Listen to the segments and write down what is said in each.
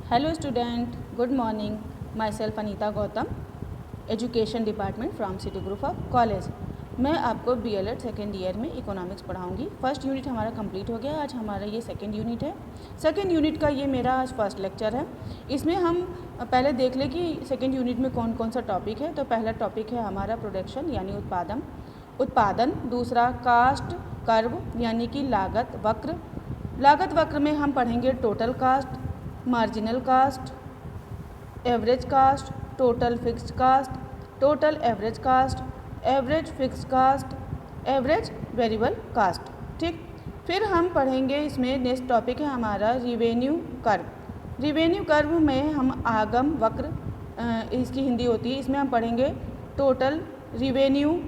Hello student, good morning. Myself Anita Gautam, education department from city group of college. मैं आपको B.El.Ed second year में economics पढ़ाऊंगी। First unit हमारा complete हो गया। आज हमारा ये सेकेंड यूनिट है। सेकेंड यूनिट का ये मेरा आज फर्स्ट लेक्चर है। इसमें हम पहले देख लें कि सेकेंड यूनिट में कौन कौन सा टॉपिक है। तो पहला टॉपिक है हमारा प्रोडक्शन यानी उत्पादन। दूसरा कास्ट कर्व यानी कि लागत वक्र में हम पढ़ेंगे total cost, marginal cost, average cost, total fixed cost, total average cost, average fixed cost, average variable cost. ठीक, फिर हम पढ़ेंगे इसमें नेक्स्ट टॉपिक है हमारा रिवेन्यू कर्व में हम आगम वक्र, इसकी हिंदी होती है, इसमें हम पढ़ेंगे टोटल रिवेन्यू,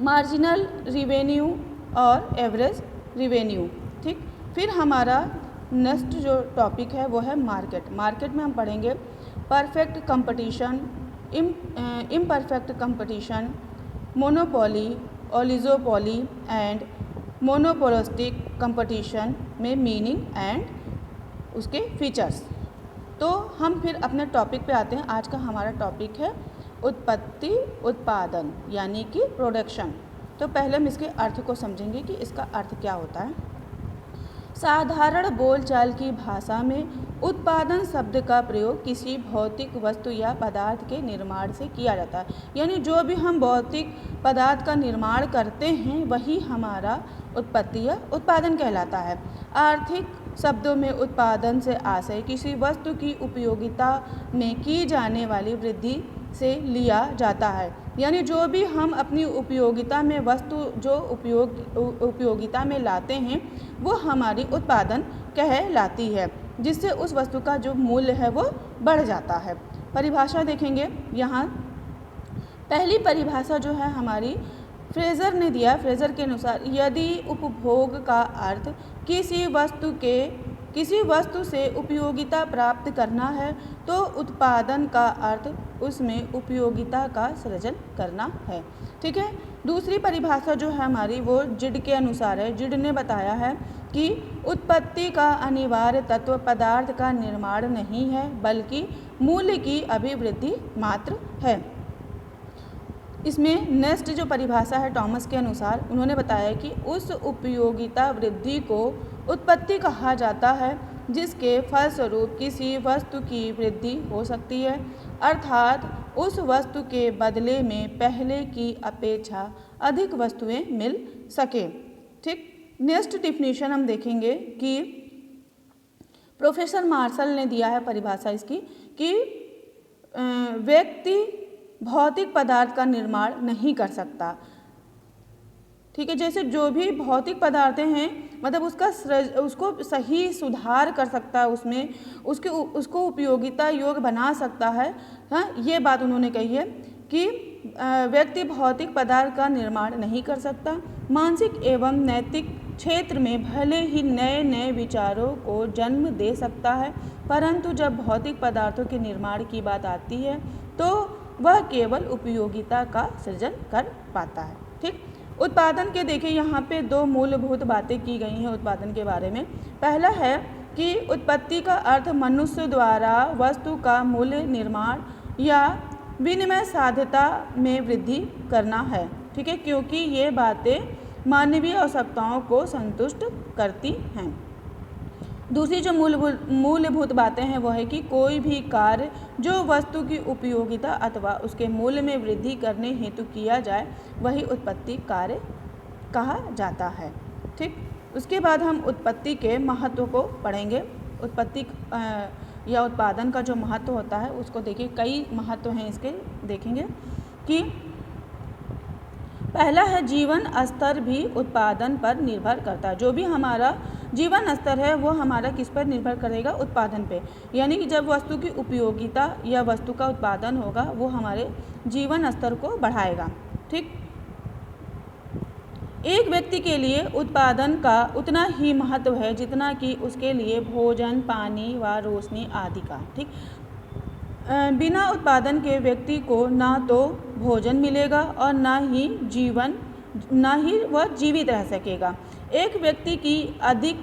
मार्जिनल रिवेन्यू और एवरेज रिवेन्यू। ठीक, फिर हमारा नेक्स्ट जो टॉपिक है वो है मार्केट में हम पढ़ेंगे perfect competition, imperfect competition, monopoly, oligopoly and monopolistic competition में मीनिंग एंड उसके फीचर्स। तो हम फिर अपने टॉपिक पे आते हैं। आज का हमारा टॉपिक है उत्पादन यानी कि प्रोडक्शन। तो पहले हम इसके अर्थ को समझेंगे कि इसका अर्थ क्या होता है। साधारण बोलचाल की भाषा में उत्पादन शब्द का प्रयोग किसी भौतिक वस्तु या पदार्थ के निर्माण से किया जाता है। यानी जो भी हम भौतिक पदार्थ का निर्माण करते हैं वही हमारा उत्पत्ति या उत्पादन कहलाता है। आर्थिक शब्दों में उत्पादन से आशय किसी वस्तु की उपयोगिता में की जाने वाली वृद्धि से लिया जाता है। यानी जो भी हम अपनी उपयोगिता में वस्तु जो उपयोगिता में लाते हैं वो हमारी उत्पादन कहलाती है, जिससे उस वस्तु का जो मूल्य है वो बढ़ जाता है। परिभाषा देखेंगे। यहाँ पहली परिभाषा जो है हमारी फ्रेजर ने दिया। फ्रेजर के अनुसार यदि उपभोग का अर्थ किसी वस्तु से उपयोगिता प्राप्त करना है तो उत्पादन का अर्थ उसमें उपयोगिता का सृजन करना है। ठीक है। दूसरी परिभाषा जो है हमारी वो जिड के अनुसार है। जिड ने बताया है कि उत्पत्ति का अनिवार्य तत्व पदार्थ का निर्माण नहीं है बल्कि मूल्य की अभिवृद्धि मात्र है। इसमें नेक्स्ट जो परिभाषा है टॉमस के अनुसार उन्होंने बताया कि उस उपयोगिता वृद्धि को उत्पत्ति कहा जाता है जिसके फलस्वरूप किसी वस्तु की वृद्धि हो सकती है, अर्थात उस वस्तु के बदले में पहले की अपेक्षा अधिक वस्तुएं मिल सके। ठीक, नेक्स्ट डिफिनीशन हम देखेंगे कि प्रोफेसर मार्शल ने दिया है परिभाषा इसकी कि व्यक्ति भौतिक पदार्थ का निर्माण नहीं कर सकता। ठीक है, जैसे जो भी भौतिक पदार्थ हैं मतलब उसको सही सुधार कर सकता है, उसमें उसको उपयोगिता योग्य बना सकता है। हाँ, ये बात उन्होंने कही है कि व्यक्ति भौतिक पदार्थ का निर्माण नहीं कर सकता। मानसिक एवं नैतिक क्षेत्र में भले ही नए नए विचारों को जन्म दे सकता है, परंतु जब भौतिक पदार्थों के निर्माण की बात आती है तो वह केवल उपयोगिता का सृजन कर पाता है। ठीक, उत्पादन के देखिए यहाँ पे दो मूलभूत बातें की गई हैं उत्पादन के बारे में। पहला है कि उत्पत्ति का अर्थ मनुष्य द्वारा वस्तु का मूल्य निर्माण या विनिमय साध्यता में वृद्धि करना है। ठीक है, क्योंकि ये बातें मानवीय आवश्यकताओं को संतुष्ट करती हैं। दूसरी जो मूलभूत बातें हैं वो है कि कोई भी कार्य जो वस्तु की उपयोगिता अथवा उसके मूल्य में वृद्धि करने हेतु किया जाए वही उत्पत्ति कार्य कहा जाता है। ठीक, उसके बाद हम उत्पत्ति के महत्व को पढ़ेंगे। उत्पत्ति या उत्पादन का जो महत्व होता है उसको देखिए, कई महत्व हैं इसके, देखेंगे कि पहला है जीवन स्तर भी उत्पादन पर निर्भर करता है। जो भी हमारा जीवन स्तर है वो हमारा किस पर निर्भर करेगा? उत्पादन पे। यानी कि जब वस्तु की उपयोगिता या वस्तु का उत्पादन होगा वो हमारे जीवन स्तर को बढ़ाएगा। ठीक, एक व्यक्ति के लिए उत्पादन का उतना ही महत्व है जितना कि उसके लिए भोजन, पानी व रोशनी आदि का। ठीक, बिना उत्पादन के व्यक्ति को ना तो भोजन मिलेगा और ना ही वह जीवित रह सकेगा। एक व्यक्ति की अधिक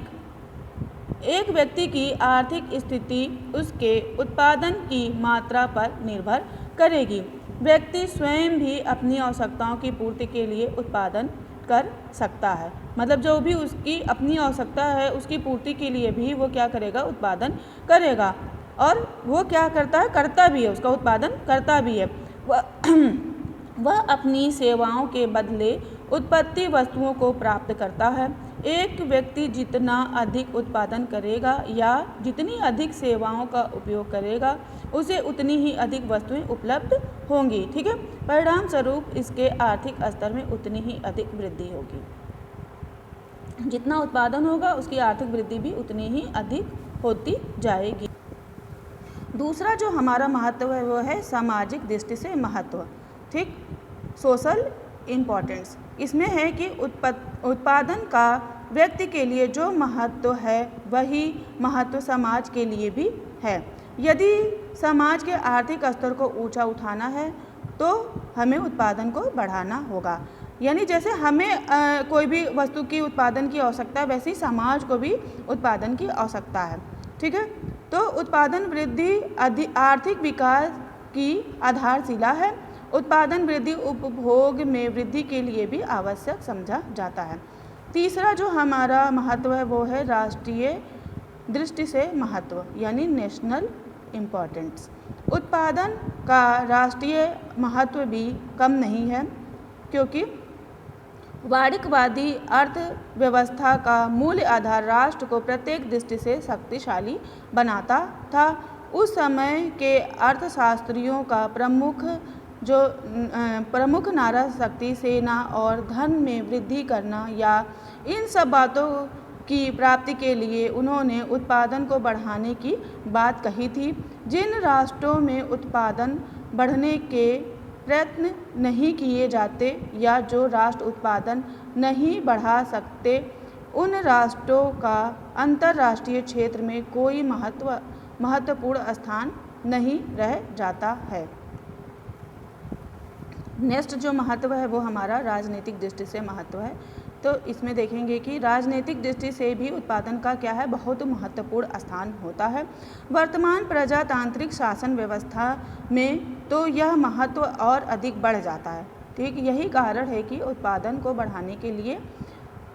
एक व्यक्ति की आर्थिक स्थिति उसके उत्पादन की मात्रा पर निर्भर करेगी। व्यक्ति स्वयं भी अपनी आवश्यकताओं की पूर्ति के लिए उत्पादन कर सकता है। मतलब जो भी उसकी अपनी आवश्यकता है उसकी पूर्ति के लिए भी वो क्या करेगा, उत्पादन करेगा। और वो क्या करता है, करता भी है, उसका उत्पादन करता भी है। वह अपनी सेवाओं के बदले उत्पत्ति वस्तुओं को प्राप्त करता है। एक व्यक्ति जितना अधिक उत्पादन करेगा या जितनी अधिक सेवाओं का उपयोग करेगा उसे उतनी ही अधिक वस्तुएं उपलब्ध होंगी। ठीक है, परिणाम स्वरूप इसके आर्थिक स्तर में उतनी ही अधिक वृद्धि होगी। जितना उत्पादन होगा उसकी आर्थिक वृद्धि भी उतनी ही अधिक होती जाएगी। दूसरा जो हमारा महत्व है वो है सामाजिक दृष्टि से महत्व। ठीक, सोशल इम्पोर्टेंस। इसमें है कि उत्पादन का व्यक्ति के लिए जो महत्व है वही महत्व समाज के लिए भी है। यदि समाज के आर्थिक स्तर को ऊंचा उठाना है तो हमें उत्पादन को बढ़ाना होगा। यानी जैसे हमें कोई भी वस्तु की उत्पादन की आवश्यकता है वैसे ही समाज को भी उत्पादन की आवश्यकता है। ठीक है, तो उत्पादन वृद्धि आर्थिक विकास की आधारशिला है। उत्पादन वृद्धि उपभोग में वृद्धि के लिए भी आवश्यक समझा जाता है। तीसरा जो हमारा महत्व है वो है राष्ट्रीय दृष्टि से महत्व, यानी नेशनल इम्पोर्टेंस। उत्पादन का राष्ट्रीय महत्व भी कम नहीं है, क्योंकि वाणिज्यवादी अर्थव्यवस्था का मूल आधार राष्ट्र को प्रत्येक दृष्टि से शक्तिशाली बनाता था। उस समय के अर्थशास्त्रियों का प्रमुख नारा शक्ति, सेना और धन में वृद्धि करना या इन सब बातों की प्राप्ति के लिए उन्होंने उत्पादन को बढ़ाने की बात कही थी। जिन राष्ट्रों में उत्पादन बढ़ने के प्रयत्न नहीं किए जाते या जो राष्ट्र उत्पादन नहीं बढ़ा सकते उन राष्ट्रों का अंतर्राष्ट्रीय क्षेत्र में कोई महत्वपूर्ण स्थान नहीं रह जाता है। नेक्स्ट जो महत्व है वो हमारा राजनीतिक दृष्टि से महत्व है। तो इसमें देखेंगे कि राजनीतिक दृष्टि से भी उत्पादन का क्या है, बहुत महत्वपूर्ण स्थान होता है। वर्तमान प्रजातांत्रिक शासन व्यवस्था में तो यह महत्व और अधिक बढ़ जाता है। ठीक, यही कारण है कि उत्पादन को बढ़ाने के लिए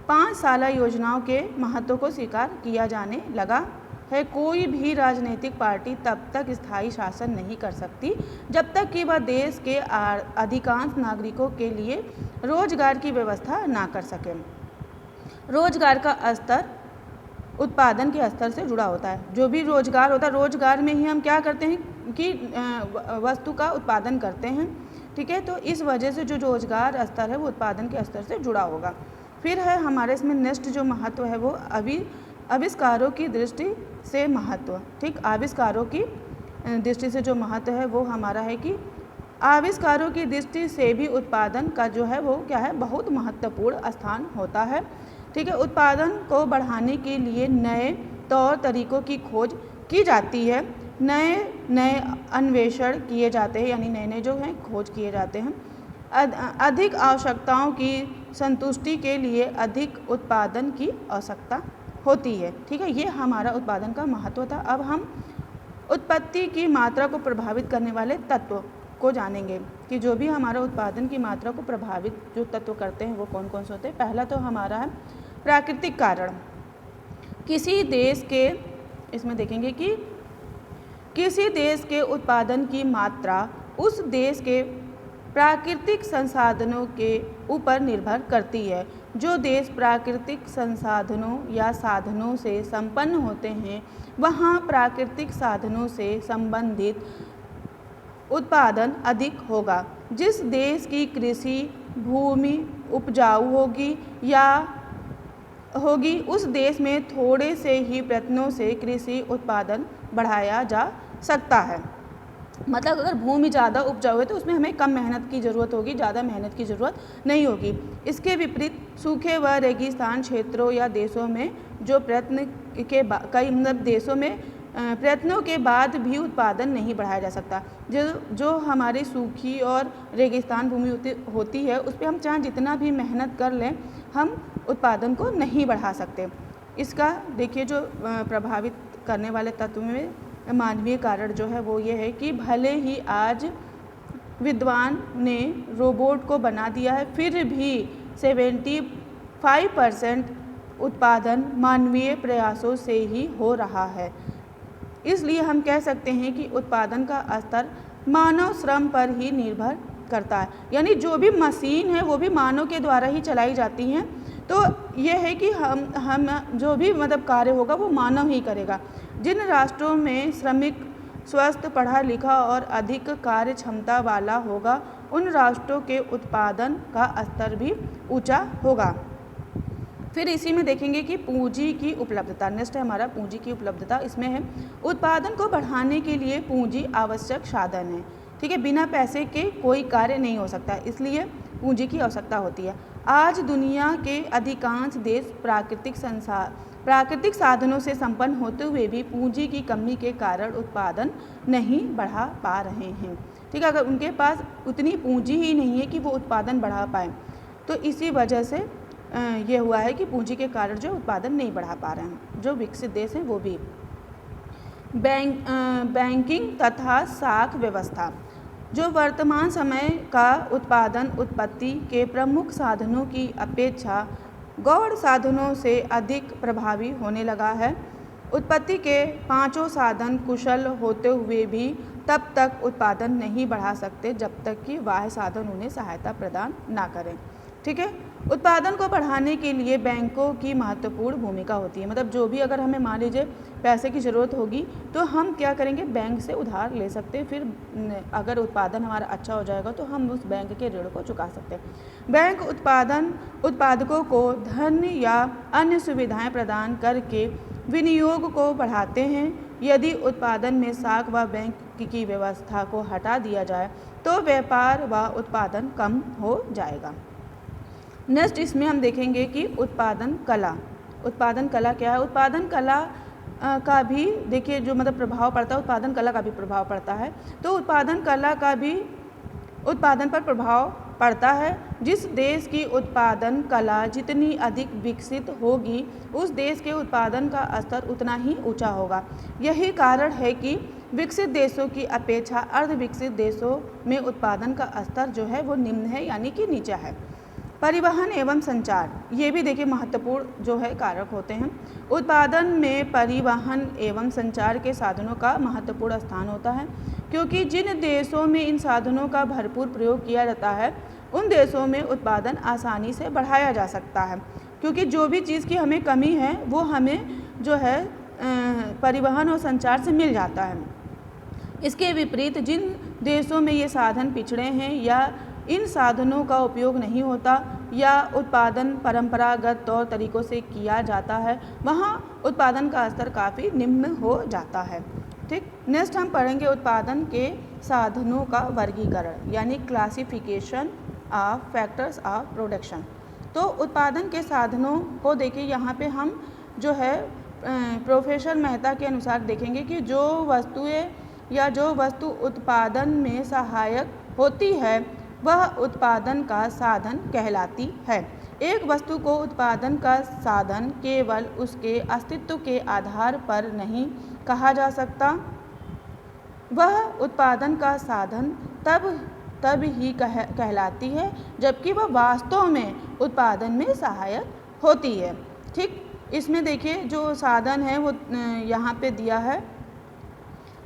5 साला योजनाओं के महत्व को स्वीकार किया जाने लगा है। कोई भी राजनीतिक पार्टी तब तक स्थायी शासन नहीं कर सकती जब तक कि वह देश के अधिकांश नागरिकों के लिए रोजगार की व्यवस्था ना कर सके। रोजगार का स्तर उत्पादन के स्तर से जुड़ा होता है। जो भी रोजगार होता है, रोजगार में ही हम क्या करते हैं कि वस्तु का उत्पादन करते हैं। ठीक है, तो इस वजह से जो रोजगार स्तर है वो उत्पादन के स्तर से जुड़ा होगा। फिर है हमारे इसमें नेक्स्ट जो महत्व है वो आविष्कारों की दृष्टि से महत्व। ठीक, आविष्कारों की दृष्टि से जो महत्व है वो हमारा है कि आविष्कारों की दृष्टि से भी उत्पादन का जो है वो क्या है, बहुत महत्वपूर्ण स्थान होता है। ठीक है, उत्पादन को बढ़ाने के लिए नए तौर तरीकों की खोज की जाती है, नए अन्वेषण किए जाते हैं, यानी नए जो हैं खोज किए जाते हैं। अधिक आवश्यकताओं की संतुष्टि के लिए अधिक उत्पादन की आवश्यकता होती है। ठीक है, ये हमारा उत्पादन का महत्व था। अब हम उत्पत्ति की मात्रा को प्रभावित करने वाले तत्व को जानेंगे कि जो भी हमारा उत्पादन की मात्रा को प्रभावित जो तत्व करते हैं वो कौन कौन से होते हैं। पहला तो हमारा है प्राकृतिक कारण। किसी देश के इसमें देखेंगे कि किसी देश के उत्पादन की मात्रा उस देश के प्राकृतिक संसाधनों के ऊपर निर्भर करती है। जो देश प्राकृतिक संसाधनों या साधनों से संपन्न होते हैं वहाँ प्राकृतिक साधनों से संबंधित उत्पादन अधिक होगा। जिस देश की कृषि भूमि उपजाऊ होगी उस देश में थोड़े से ही प्रयत्नों से कृषि उत्पादन बढ़ाया जा सकता है। मतलब अगर भूमि ज़्यादा उपजाऊ है तो उसमें हमें कम मेहनत की ज़रूरत होगी, ज़्यादा मेहनत की ज़रूरत नहीं होगी। इसके विपरीत सूखे व रेगिस्तान क्षेत्रों या देशों में जो देशों में प्रयत्नों के बाद भी उत्पादन नहीं बढ़ाया जा सकता। जो हमारी सूखी और रेगिस्तान भूमि होती है उस पर हम चाहे जितना भी मेहनत कर लें हम उत्पादन को नहीं बढ़ा सकते। इसका देखिए जो प्रभावित करने वाले तत्व में मानवीय कारण जो है वो ये है कि भले ही आज विद्वान ने रोबोट को बना दिया है, फिर भी 75% उत्पादन मानवीय प्रयासों से ही हो रहा है। इसलिए हम कह सकते हैं कि उत्पादन का स्तर मानव श्रम पर ही निर्भर करता है, यानी जो भी मशीन है वो भी मानव के द्वारा ही चलाई जाती हैं। तो ये है कि हम जो भी मतलब कार्य होगा वो मानव ही करेगा। जिन राष्ट्रों में श्रमिक स्वस्थ, पढ़ा लिखा और अधिक कार्य क्षमता वाला होगा, उन राष्ट्रों के उत्पादन का स्तर भी ऊंचा होगा। फिर इसी में देखेंगे कि पूंजी की उपलब्धता। नेक्स्ट है हमारा पूंजी की उपलब्धता। इसमें है उत्पादन को बढ़ाने के लिए पूंजी आवश्यक साधन है। ठीक है, बिना पैसे के कोई कार्य नहीं हो सकता, इसलिए पूंजी की आवश्यकता होती है। आज दुनिया के अधिकांश देश प्राकृतिक साधनों से संपन्न होते हुए भी पूंजी की कमी के कारण उत्पादन नहीं बढ़ा पा रहे हैं। ठीक है, अगर उनके पास उतनी पूंजी ही नहीं है कि वो उत्पादन बढ़ा पाए, तो इसी वजह से ये हुआ है कि पूंजी के कारण जो उत्पादन नहीं बढ़ा पा रहे हैं जो विकसित देश हैं वो भी। बैंकिंग तथा साख व्यवस्था। जो वर्तमान समय का उत्पादन उत्पत्ति के प्रमुख साधनों की अपेक्षा गौण साधनों से अधिक प्रभावी होने लगा है। उत्पत्ति के पांचों साधन कुशल होते हुए भी तब तक उत्पादन नहीं बढ़ा सकते जब तक कि बाह्य साधन उन्हें सहायता प्रदान ना करें। ठीक है, उत्पादन को बढ़ाने के लिए बैंकों की महत्वपूर्ण भूमिका होती है। मतलब जो भी अगर हमें मान लीजिए पैसे की ज़रूरत होगी तो हम क्या करेंगे, बैंक से उधार ले सकते हैं। फिर अगर उत्पादन हमारा अच्छा हो जाएगा तो हम उस बैंक के ऋण को चुका सकते हैं। बैंक उत्पादकों को धन या अन्य सुविधाएं प्रदान करके विनियोग को बढ़ाते हैं। यदि उत्पादन में साख व बैंक की व्यवस्था को हटा दिया जाए तो व्यापार व उत्पादन कम हो जाएगा। नेक्स्ट इसमें हम देखेंगे कि उत्पादन कला। उत्पादन कला क्या है? उत्पादन कला का भी देखिए जो मतलब प्रभाव पड़ता है, उत्पादन कला का भी प्रभाव पड़ता है। तो उत्पादन कला का भी उत्पादन पर प्रभाव पड़ता है। जिस देश की उत्पादन कला जितनी अधिक विकसित होगी उस देश के उत्पादन का स्तर उतना ही ऊंचा होगा। यही कारण है कि विकसित देशों की अपेक्षा अर्ध विकसित देशों में उत्पादन का स्तर जो है वो निम्न है, यानी कि नीचा है। परिवहन एवं संचार, ये भी देखिए महत्वपूर्ण जो है कारक होते हैं। उत्पादन में परिवहन एवं संचार के साधनों का महत्वपूर्ण स्थान होता है, क्योंकि जिन देशों में इन साधनों का भरपूर प्रयोग किया जाता है उन देशों में उत्पादन आसानी से बढ़ाया जा सकता है। क्योंकि जो भी चीज़ की हमें कमी है वो हमें जो है परिवहन और संचार से मिल जाता है। इसके विपरीत जिन देशों में ये साधन पिछड़े हैं या इन साधनों का उपयोग नहीं होता या उत्पादन परंपरागत तौर तरीक़ों से किया जाता है, वहाँ उत्पादन का स्तर काफ़ी निम्न हो जाता है। ठीक, नेक्स्ट हम पढ़ेंगे उत्पादन के साधनों का वर्गीकरण, यानी classification of factors of production. तो उत्पादन के साधनों को देखिए यहाँ पे हम जो है प्रोफेसर मेहता के अनुसार देखेंगे कि जो वस्तुएं या जो वस्तु उत्पादन में सहायक होती है वह उत्पादन का साधन कहलाती है। एक वस्तु को उत्पादन का साधन केवल उसके अस्तित्व के आधार पर नहीं कहा जा सकता, वह उत्पादन का साधन तब ही कहलाती है जबकि वह वास्तव में उत्पादन में सहायक होती है। ठीक, इसमें देखिए जो साधन है वो यहाँ पे दिया है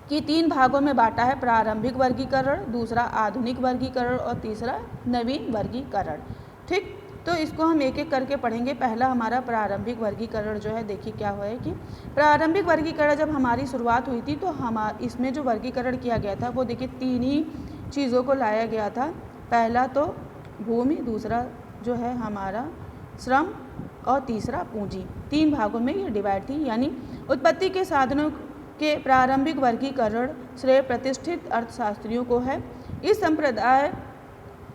कि 3 भागों में बांटा है, प्रारंभिक वर्गीकरण, दूसरा आधुनिक वर्गीकरण और तीसरा नवीन वर्गीकरण। ठीक, तो इसको हम एक एक करके पढ़ेंगे। पहला हमारा प्रारंभिक वर्गीकरण जो है, देखिए क्या हुआ है कि प्रारंभिक वर्गीकरण जब हमारी शुरुआत हुई थी तो इसमें जो वर्गीकरण किया गया था वो देखिए 3 ही चीज़ों को लाया गया था। पहला तो भूमि, दूसरा जो है हमारा श्रम और तीसरा पूंजी। 3 भागों में ये डिवाइड थी। यानी उत्पत्ति के साधनों के प्रारंभिक वर्गीकरण श्रेय प्रतिष्ठित अर्थशास्त्रियों को है। इस संप्रदाय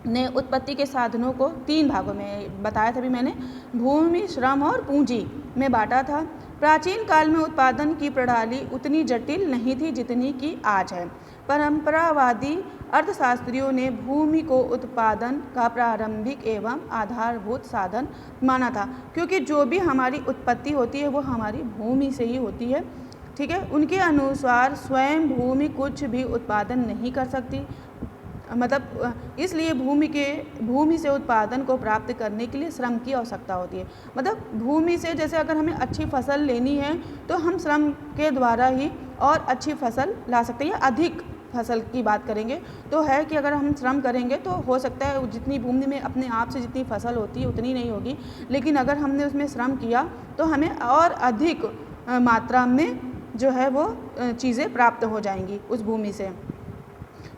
ने उत्पत्ति के साधनों को 3 भागों में बताया था, भी मैंने भूमि, श्रम और पूंजी में बांटा था। प्राचीन काल में उत्पादन की प्रणाली उतनी जटिल नहीं थी जितनी कि आज है। परंपरावादी अर्थशास्त्रियों ने भूमि को उत्पादन का प्रारंभिक एवं आधारभूत साधन माना था, क्योंकि जो भी हमारी उत्पत्ति होती है वो हमारी भूमि से ही होती है। ठीक है, उनके अनुसार स्वयं भूमि कुछ भी उत्पादन नहीं कर सकती, मतलब इसलिए भूमि से उत्पादन को प्राप्त करने के लिए श्रम की आवश्यकता होती है। मतलब भूमि से जैसे अगर हमें अच्छी फसल लेनी है तो हम श्रम के द्वारा ही और अच्छी फसल ला सकते हैं। अधिक फसल की बात करेंगे तो है कि अगर हम श्रम करेंगे तो हो सकता है जितनी भूमि में अपने आप से जितनी फसल होती है उतनी नहीं होगी, लेकिन अगर हमने उसमें श्रम किया तो हमें और अधिक मात्रा में जो है वो चीज़ें प्राप्त हो जाएंगी उस भूमि से।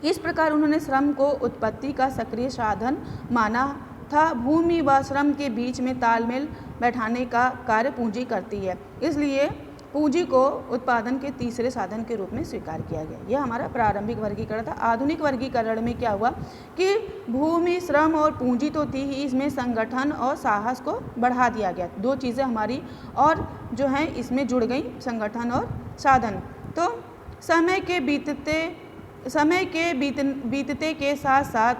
इस प्रकार उन्होंने श्रम को उत्पत्ति का सक्रिय साधन माना था। भूमि व श्रम के बीच में तालमेल बैठाने का कार्य पूंजी करती है, इसलिए पूंजी को उत्पादन के तीसरे साधन के रूप में स्वीकार किया गया। यह हमारा प्रारंभिक वर्गीकरण था। आधुनिक वर्गीकरण में क्या हुआ कि भूमि, श्रम और पूंजी तो थी ही, इसमें संगठन और साहस को बढ़ा दिया गया। दो चीज़ें हमारी और जो हैं इसमें जुड़ गई, संगठन और साधन। तो समय के बीतते के साथ साथ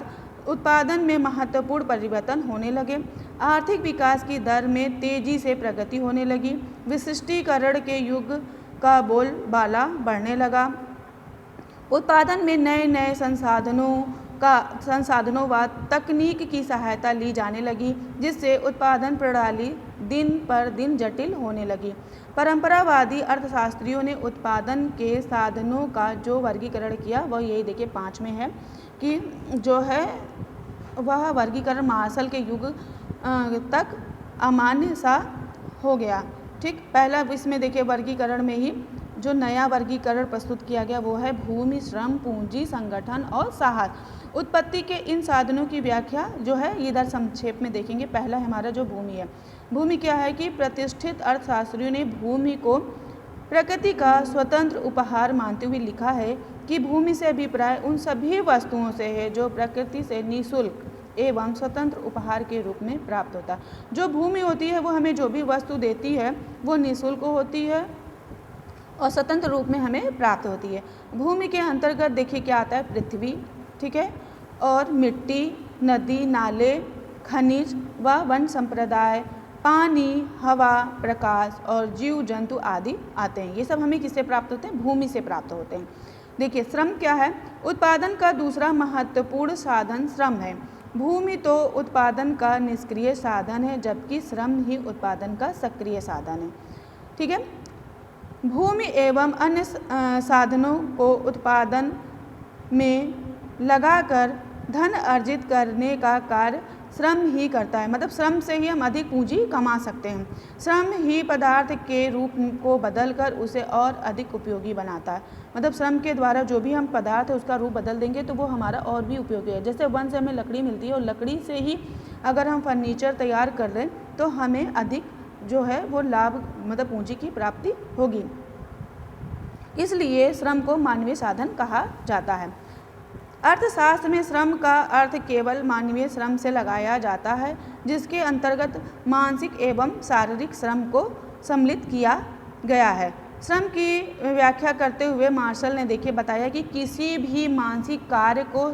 उत्पादन में महत्वपूर्ण परिवर्तन होने लगे। आर्थिक विकास की दर में तेजी से प्रगति होने लगी। विशिष्टीकरण के युग का बोलबाला बढ़ने लगा। उत्पादन में नए नए संसाधनों व तकनीक की सहायता ली जाने लगी, जिससे उत्पादन प्रणाली दिन पर दिन जटिल होने लगी। परंपरावादी अर्थशास्त्रियों ने उत्पादन के साधनों का जो वर्गीकरण किया वह यही देखिए 5 में है कि जो है वह वर्गीकरण मार्शल के युग तक अमान्य सा हो गया। ठीक, पहला इसमें देखिए वर्गीकरण में ही जो नया वर्गीकरण प्रस्तुत किया गया वो है भूमि, श्रम, पूंजी, संगठन और साहस। उत्पत्ति के इन साधनों की व्याख्या जो है इधर संक्षेप में देखेंगे। पहला हमारा जो भूमि है, भूमि क्या है कि प्रतिष्ठित अर्थशास्त्रियों ने भूमि को प्रकृति का स्वतंत्र उपहार मानते हुए लिखा है कि भूमि से अभिप्राय उन सभी वस्तुओं से है जो प्रकृति से निःशुल्क एवं स्वतंत्र उपहार के रूप में प्राप्त होता है। जो भूमि होती है वो हमें जो भी वस्तु देती है वो निःशुल्क होती है और स्वतंत्र रूप में हमें प्राप्त होती है। भूमि के अंतर्गत देखिए क्या आता है, पृथ्वी, ठीक है, और मिट्टी, नदी, नाले, खनिज व वन संप्रदाय, पानी, हवा, प्रकाश और जीव जंतु आदि आते हैं। ये सब हमें किससे प्राप्त होते हैं? भूमि से प्राप्त होते हैं। देखिए श्रम क्या है? उत्पादन का दूसरा महत्वपूर्ण साधन श्रम है। भूमि तो उत्पादन का निष्क्रिय साधन है, जबकि श्रम ही उत्पादन का सक्रिय साधन है। ठीक है, भूमि एवं अन्य साधनों को उत्पादन में लगाकर धन अर्जित करने का कार्य श्रम ही करता है। मतलब श्रम से ही हम अधिक पूंजी कमा सकते हैं। श्रम ही पदार्थ के रूप को बदलकर उसे और अधिक उपयोगी बनाता है। मतलब श्रम के द्वारा जो भी हम पदार्थ है उसका रूप बदल देंगे तो वो हमारा और भी उपयोगी है। जैसे वन से हमें लकड़ी मिलती है और लकड़ी से ही अगर हम फर्नीचर तैयार कर रहे हैं तो हमें अधिक जो है वो लाभ, मतलब पूंजी की प्राप्ति होगी। इसलिए श्रम को मानवीय साधन कहा जाता है। अर्थशास्त्र में श्रम का अर्थ केवल मानवीय श्रम से लगाया जाता है, जिसके अंतर्गत मानसिक एवं शारीरिक श्रम को सम्मिलित किया गया है। श्रम की व्याख्या करते हुए मार्शल ने देखिए बताया कि किसी भी मानसिक कार्य को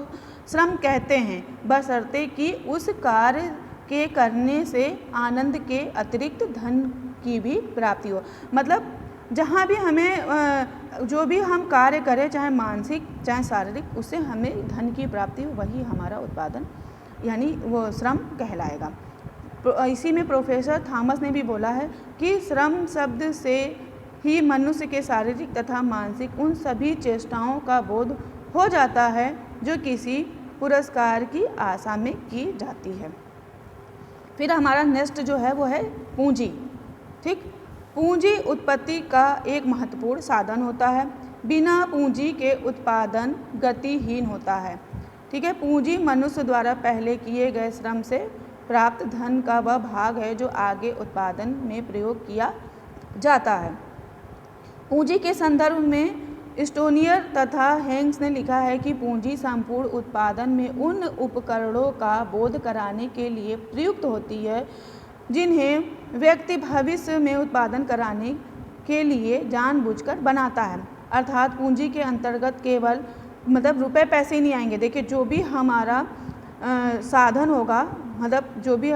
श्रम कहते हैं, बशर्ते कि उस कार्य के करने से आनंद के अतिरिक्त धन की भी प्राप्ति हो। मतलब जहाँ भी हमें जो भी हम कार्य करें, चाहे मानसिक चाहे शारीरिक, उससे हमें धन की प्राप्ति हो, वही हमारा उत्पादन यानी वो श्रम कहलाएगा। इसी में प्रोफेसर थॉमस ने भी बोला है कि श्रम शब्द से ही मनुष्य के शारीरिक तथा मानसिक उन सभी चेष्टाओं का बोध हो जाता है जो किसी पुरस्कार की आशा में की जाती है। फिर हमारा नेक्स्ट जो है वो है पूंजी। ठीक, पूंजी उत्पत्ति का एक महत्वपूर्ण साधन होता है। बिना पूंजी के उत्पादन गतिहीन होता है। ठीक है, पूंजी मनुष्य द्वारा पहले किए गए श्रम से प्राप्त धन का वह भाग है जो आगे उत्पादन में प्रयोग किया जाता है। पूंजी के संदर्भ में स्टोनियर तथा हेंग्स ने लिखा है कि पूंजी संपूर्ण उत्पादन में उन उपकरणों का बोध कराने के लिए प्रयुक्त होती है जिन्हें व्यक्ति भविष्य में उत्पादन कराने के लिए जानबूझकर बनाता है। अर्थात पूंजी के अंतर्गत केवल मतलब रुपए पैसे नहीं आएंगे। देखिए जो भी हमारा साधन होगा, मतलब जो भी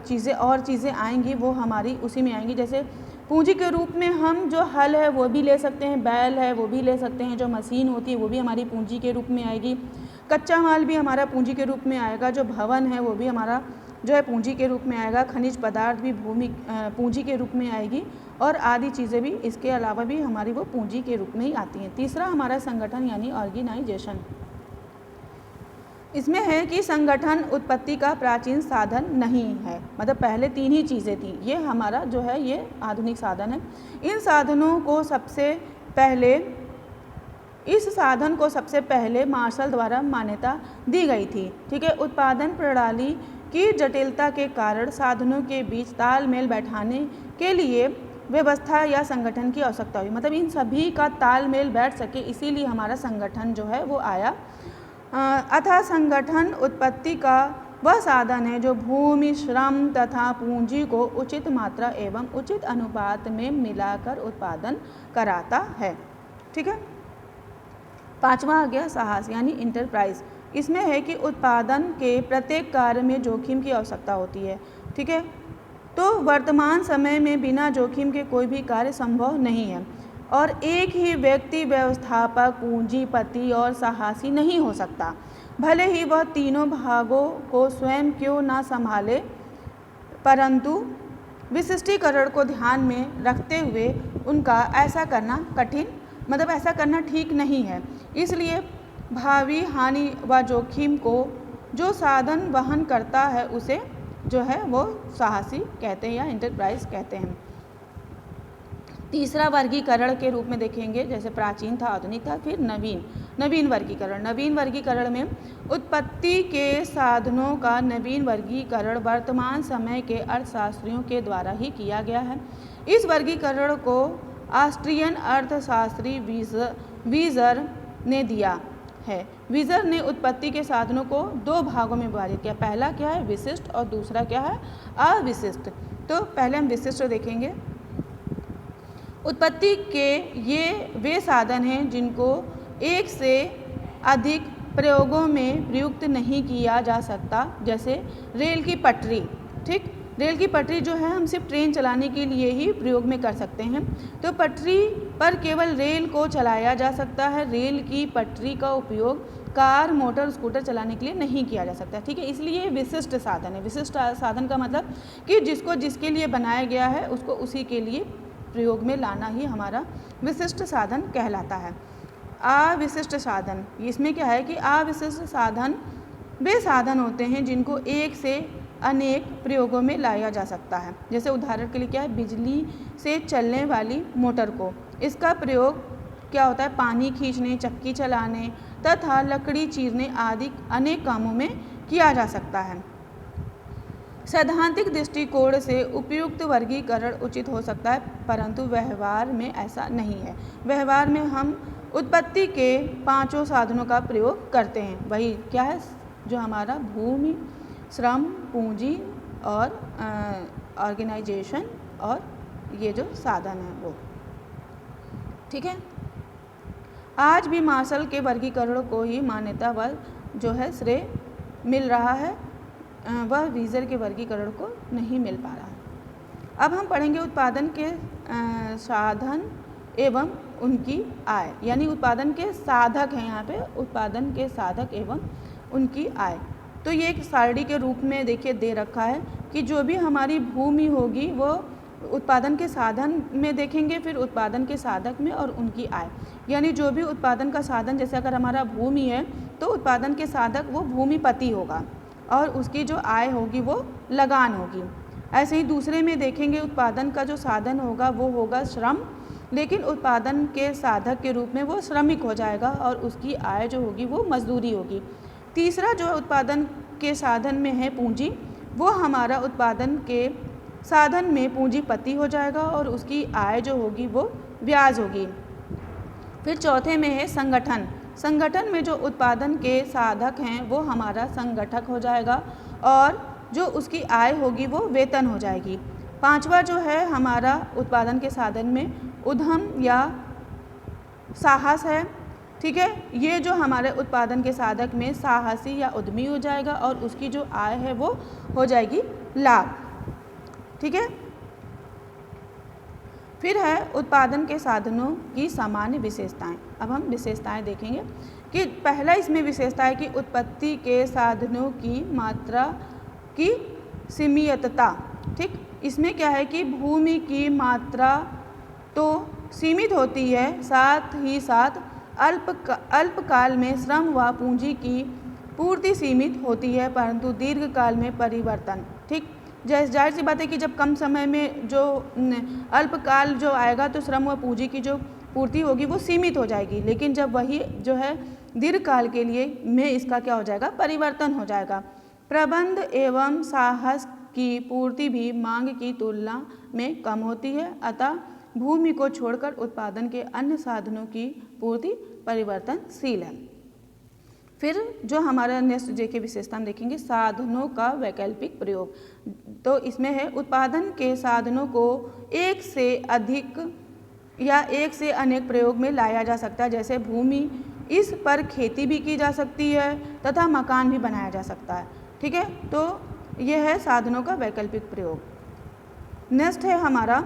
चीज़ें आएंगी वो हमारी उसी में आएंगी। जैसे पूंजी के रूप में हम जो हल है वो भी ले सकते हैं, बैल है वो भी ले सकते हैं, जो मशीन होती है वो भी हमारी पूंजी के रूप में आएगी, कच्चा माल भी हमारा पूंजी के रूप में आएगा, जो भवन है वो भी हमारा जो है पूंजी के रूप में आएगा, खनिज पदार्थ भी पूंजी के रूप में आएगी, और आदि चीज़ें भी इसके अलावा भी हमारी वो पूंजी के रूप में ही आती हैं। तीसरा हमारा संगठन यानी ऑर्गेनाइजेशन। इसमें है कि संगठन उत्पत्ति का प्राचीन साधन नहीं है, मतलब पहले 3 ही चीज़ें थी, ये हमारा जो है ये आधुनिक साधन है। इस साधन को सबसे पहले मार्शल द्वारा मान्यता दी गई थी। ठीक है, उत्पादन प्रणाली की जटिलता के कारण साधनों के बीच तालमेल बैठाने के लिए व्यवस्था या संगठन की आवश्यकता हुई। मतलब इन सभी का तालमेल बैठ सके, इसीलिए हमारा संगठन जो है वो आया। अतः संगठन उत्पत्ति का वह साधन है जो भूमि, श्रम तथा पूंजी को उचित मात्रा एवं उचित अनुपात में मिलाकर उत्पादन कराता है। ठीक है, 5वां आ गया साहस यानी इंटरप्राइज। इसमें है कि उत्पादन के प्रत्येक कार्य में जोखिम की आवश्यकता होती है। ठीक है, तो वर्तमान समय में बिना जोखिम के कोई भी कार्य संभव नहीं है, और एक ही व्यक्ति व्यवस्थापक, पूंजीपति और साहसी नहीं हो सकता, भले ही वह तीनों भागों को स्वयं क्यों ना संभाले, परंतु विशिष्टीकरण को ध्यान में रखते हुए उनका ऐसा करना ठीक नहीं है। इसलिए भावी हानि व जोखिम को जो साधन वहन करता है उसे जो है वो साहसी कहते हैं या इंटरप्राइज कहते हैं। तीसरा वर्गीकरण के रूप में देखेंगे, जैसे प्राचीन था, आधुनिक था, फिर नवीन वर्गीकरण। नवीन वर्गीकरण में उत्पत्ति के साधनों का नवीन वर्गीकरण वर्तमान समय के अर्थशास्त्रियों के द्वारा ही किया गया है। इस वर्गीकरण को ऑस्ट्रियन अर्थशास्त्री वीजर ने दिया है। वीजर ने उत्पत्ति के साधनों को 2 भागों में विभाजित किया। पहला क्या है, विशिष्ट, और दूसरा क्या है, अविशिष्ट। तो पहले हम विशिष्ट देखेंगे। उत्पत्ति के ये वे साधन हैं जिनको एक से अधिक प्रयोगों में प्रयुक्त नहीं किया जा सकता, जैसे रेल की पटरी। ठीक, रेल की पटरी जो है हम सिर्फ ट्रेन चलाने के लिए ही प्रयोग में कर सकते हैं, तो पटरी पर केवल रेल को चलाया जा सकता है। रेल की पटरी का उपयोग कार, मोटर, स्कूटर चलाने के लिए नहीं किया जा सकता। ठीक है, इसलिए विशिष्ट साधन है। विशिष्ट साधन का मतलब कि जिसके लिए बनाया गया है उसको उसी के लिए प्रयोग में लाना ही हमारा विशिष्ट साधन कहलाता है। अविशिष्ट साधन, इसमें क्या है कि अविशिष्ट साधन वे साधन होते हैं जिनको एक से अनेक प्रयोगों में लाया जा सकता है। जैसे उदाहरण के लिए क्या है, बिजली से चलने वाली मोटर को, इसका प्रयोग क्या होता है, पानी खींचने, चक्की चलाने तथा लकड़ी चीरने आदि अनेक कामों में किया जा सकता है। सैद्धांतिक दृष्टिकोण से उपयुक्त वर्गीकरण उचित हो सकता है, परंतु व्यवहार में ऐसा नहीं है। व्यवहार में हम उत्पत्ति के 5 साधनों का प्रयोग करते हैं। वही क्या है, जो हमारा भूमि, श्रम, पूंजी और ऑर्गेनाइजेशन और ये जो साधन है वो। ठीक है, आज भी मार्शल के वर्गीकरण को ही मान्यता व जो है श्रेय मिल रहा है, वह वीजर के वर्गीकरण को नहीं मिल पा रहा है। अब हम पढ़ेंगे उत्पादन के साधन एवं उनकी आय, यानी उत्पादन के साधक हैं यहाँ पे, उत्पादन के साधक एवं उनकी आय। तो ये एक सारणी के रूप में देखिए दे रखा है कि जो भी हमारी भूमि होगी वो उत्पादन के साधन में देखेंगे, फिर उत्पादन के साधक में और उनकी आय। यानी जो भी उत्पादन का साधन, जैसे अगर हमारा भूमि है तो उत्पादन के साधक वो भूमिपति होगा और उसकी जो आय होगी वो लगान होगी। ऐसे ही दूसरे में देखेंगे उत्पादन का जो साधन होगा वो होगा श्रम, लेकिन उत्पादन के साधक के रूप में वो श्रमिक हो जाएगा और उसकी आय जो होगी वो मजदूरी होगी। तीसरा जो उत्पादन के साधन में है पूंजी, वो हमारा उत्पादन के साधन में पूंजीपति हो जाएगा और उसकी आय जो होगी वो ब्याज होगी। फिर चौथे में है संगठन। संगठन में जो उत्पादन के साधक हैं वो हमारा संगठक हो जाएगा और जो उसकी आय होगी वो वेतन हो जाएगी। पांचवा जो है हमारा उत्पादन के साधन में उद्यम या साहस है। ठीक है, ये जो हमारे उत्पादन के साधक में साहसी या उद्यमी हो जाएगा और उसकी जो आय है वो हो जाएगी लाभ। ठीक है, फिर है उत्पादन के साधनों की सामान्य विशेषताएं। अब हम विशेषताएं देखेंगे कि पहला इसमें विशेषता है कि उत्पत्ति के साधनों की मात्रा की सीमितता। ठीक, इसमें क्या है कि भूमि की मात्रा तो सीमित होती है, साथ ही साथ अल्पकाल में श्रम व पूंजी की पूर्ति सीमित होती है, परंतु दीर्घकाल में परिवर्तन। ठीक, जाहिर सी बात है कि जब कम समय में जो अल्पकाल जो आएगा तो श्रम व पूंजी की जो पूर्ति होगी वो सीमित हो जाएगी, लेकिन जब वही जो है दीर्घकाल के लिए में इसका क्या हो जाएगा, परिवर्तन हो जाएगा। प्रबंध एवं साहस की पूर्ति भी मांग की तुलना में कम होती है, अतः भूमि को छोड़कर उत्पादन के अन्य साधनों की पूर्ति परिवर्तनशील है। फिर जो हमारा नेक्स्ट जे की विशेषता हम देखेंगे, साधनों का वैकल्पिक प्रयोग। तो इसमें है उत्पादन के साधनों को एक से अधिक या एक से अनेक प्रयोग में लाया जा सकता है, जैसे भूमि, इस पर खेती भी की जा सकती है तथा मकान भी बनाया जा सकता है। ठीक है, तो यह है साधनों का वैकल्पिक प्रयोग। नेक्स्ट है हमारा,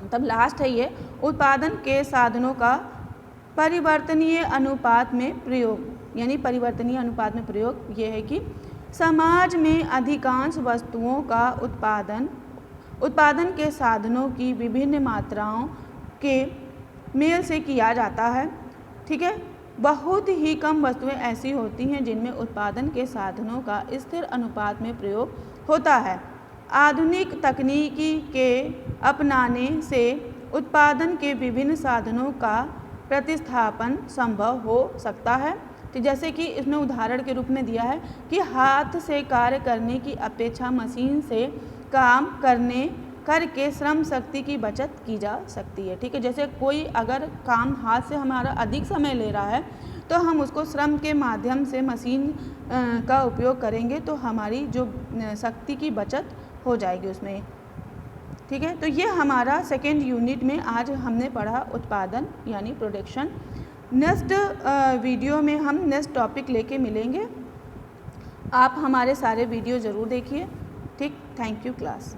मतलब लास्ट है ये, उत्पादन के साधनों का परिवर्तनीय अनुपात में प्रयोग। यानी परिवर्तनीय अनुपात में प्रयोग ये है कि समाज में अधिकांश वस्तुओं का उत्पादन के साधनों की विभिन्न मात्राओं के मेल से किया जाता है। ठीक है, बहुत ही कम वस्तुएं ऐसी होती हैं जिनमें उत्पादन के साधनों का स्थिर अनुपात में प्रयोग होता है। आधुनिक तकनीकी के अपनाने से उत्पादन के विभिन्न साधनों का प्रतिस्थापन संभव हो सकता है। तो जैसे कि इसमें उदाहरण के रूप में दिया है कि हाथ से कार्य करने की अपेक्षा मशीन से काम करके श्रम शक्ति की बचत की जा सकती है। ठीक है, जैसे कोई अगर काम हाथ से हमारा अधिक समय ले रहा है तो हम उसको श्रम के माध्यम से मशीन का उपयोग करेंगे तो हमारी जो शक्ति की बचत हो जाएगी उसमें। ठीक है, तो ये हमारा सेकेंड यूनिट में आज हमने पढ़ा उत्पादन यानी प्रोडक्शन। नेक्स्ट वीडियो में हम नेक्स्ट टॉपिक लेके मिलेंगे। आप हमारे सारे वीडियो ज़रूर देखिए। ठीक, थैंक यू क्लास।